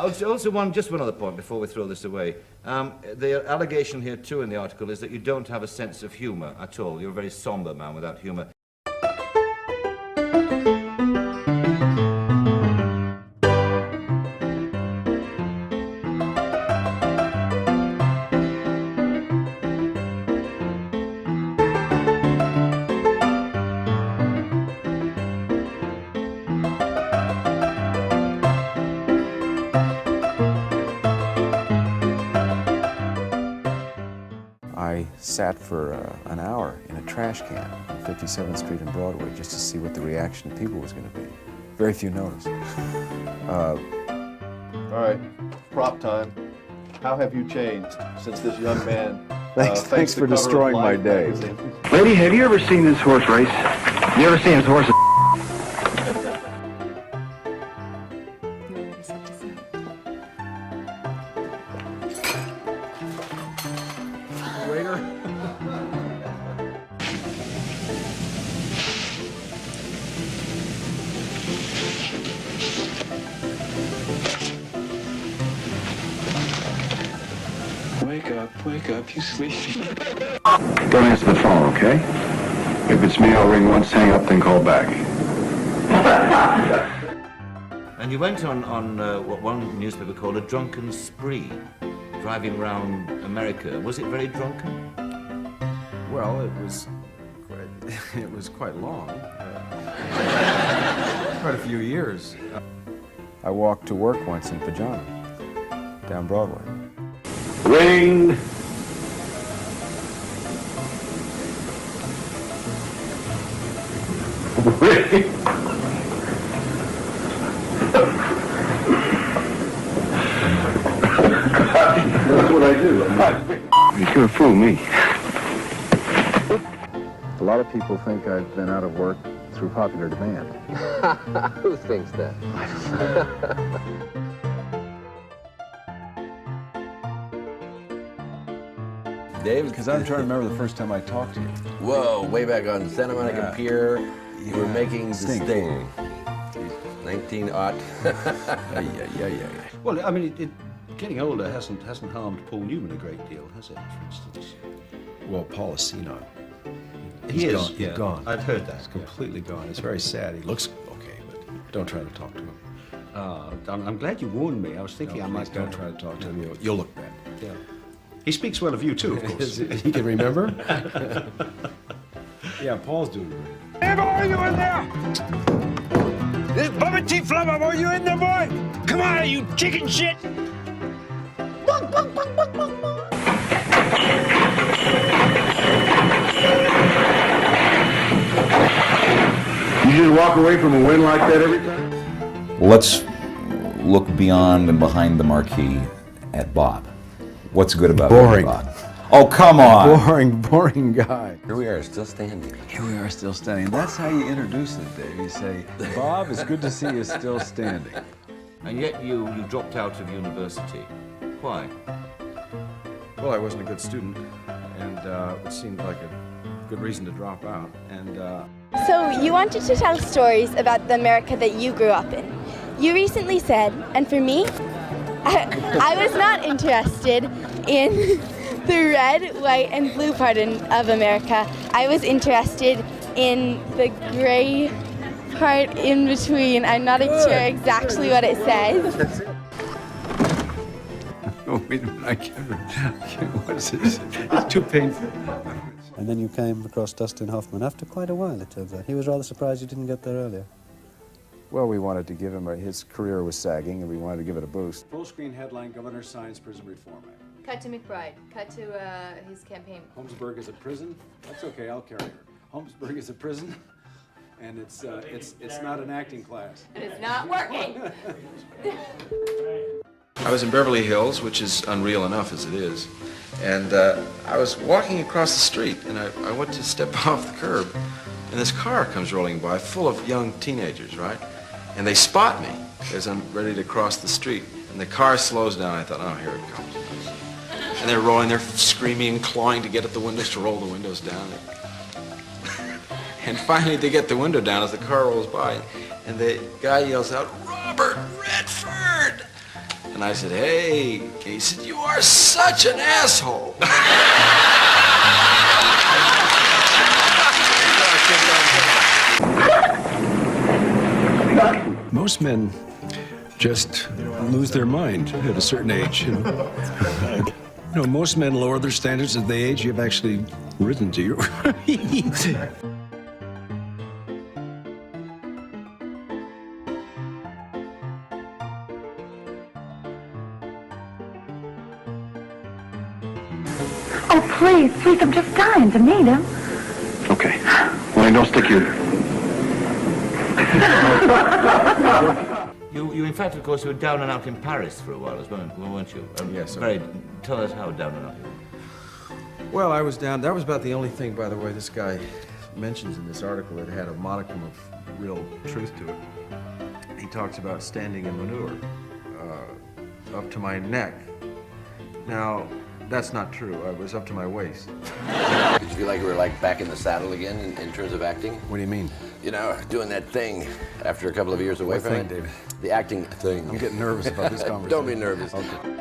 Also, just one other point before we throw this away. The allegation here, too, in the article is that you don't have a sense of humour at all. You're a very sombre man without humour. I sat for an hour in a trash can on 57th Street and Broadway just to see what the reaction of people was going to be. Very few noticed. All right, prop time. How have you changed since this young man Thanks for destroying my day. Magazine? Lady, have you ever seen this horse race? You ever seen his horse? Waiter. Wake up, you sleepy. Don't answer the phone, okay? If it's me, I'll ring once, hang up, then call back. And you went on what one newspaper called a drunken spree, driving around America. Was it very drunken? Well, it was quite long. Quite a few years. I walked to work once in pajamas down Broadway. Ring. Ring. That's what I do. You can't fool me. A lot of people think I've been out of work through popular demand. Who thinks that? Dave? Because I'm trying to remember the first time I talked to you. Whoa, way back on Santa Monica Yeah. Pier, you were making the Sting. Sting. 19-aught. Yeah. Well, I mean, getting older hasn't harmed Paul Newman a great deal, has it, for instance? Well, Paul is senile. He is, He's yeah. gone. I'd heard that. He's completely gone. It's very sad. He looks okay, but don't try to talk to him. I'm glad you warned me. I was thinking No, I please might don't try to talk to him. You'll look bad. Yeah. He speaks well of you, too, of course. He can remember? Yeah, Paul's doing great. Ever, are you in there? This bubble tea flubber, are you in there, boy? Come on, you chicken shit! You just walk away from a win like that every time? Let's look beyond and behind the marquee at Bob. What's good about Boring. Bob? Oh, come on. Boring guy. Here we are, still standing. Here we are still standing. That's how you introduce it, Dave. You say, Bob, it's good to see you still standing. And yet you dropped out of university. Why? Well, I wasn't a good student, and it seemed like a good reason to drop out. And So you wanted to tell stories about the America that you grew up in. You recently said, and for me, I was not interested in the red, white, and blue part of America. I was interested in the gray part in between. I'm not sure exactly what it says. That's it. Oh, wait a minute, I can't, what is this? It's too painful. And then you came across Dustin Hoffman after quite a while, it turns out. He was rather surprised you didn't get there earlier. Well, we wanted to give him his career was sagging, and we wanted to give it a boost. Full screen headline, Governor signs Prison Reform Act. Cut to McBride. Cut to his campaign. Holmesburg is a prison? That's okay, I'll carry her. Holmesburg is a prison, and it's not an acting class. And it's not working. I was in Beverly Hills, which is unreal enough as it is, and I was walking across the street, and I went to step off the curb, and this car comes rolling by full of young teenagers, right? And they spot me as I'm ready to cross the street, and the car slows down. I thought, oh, here it comes. And they're rolling, they're screaming and clawing to get at the windows, to roll the windows down. And finally they get the window down as the car rolls by, and the guy yells out, "Robert Redford!" And And I said, hey. And he said, you are such an asshole. Most men just lose their mind at a certain age, you know. You know, most men lower their standards as they age. You've actually risen to your... Oh, please, please, I'm just dying to meet him. Okay. Well, don't stick your... You in fact, of course, were down and out in Paris for a while as well, weren't you? Yes, sir. Very, tell us how down and out. Well, I was down. That was about the only thing, by the way, this guy mentions in this article that had a modicum of real truth to it. He talks about standing in manure up to my neck. Now, that's not true. I was up to my waist. Did you feel like you were like back in the saddle again in terms of acting? What do you mean? You know, doing that thing after a couple of years away What from thing, it. David? The acting thing. I'm getting nervous about this conversation. Don't be nervous. Okay.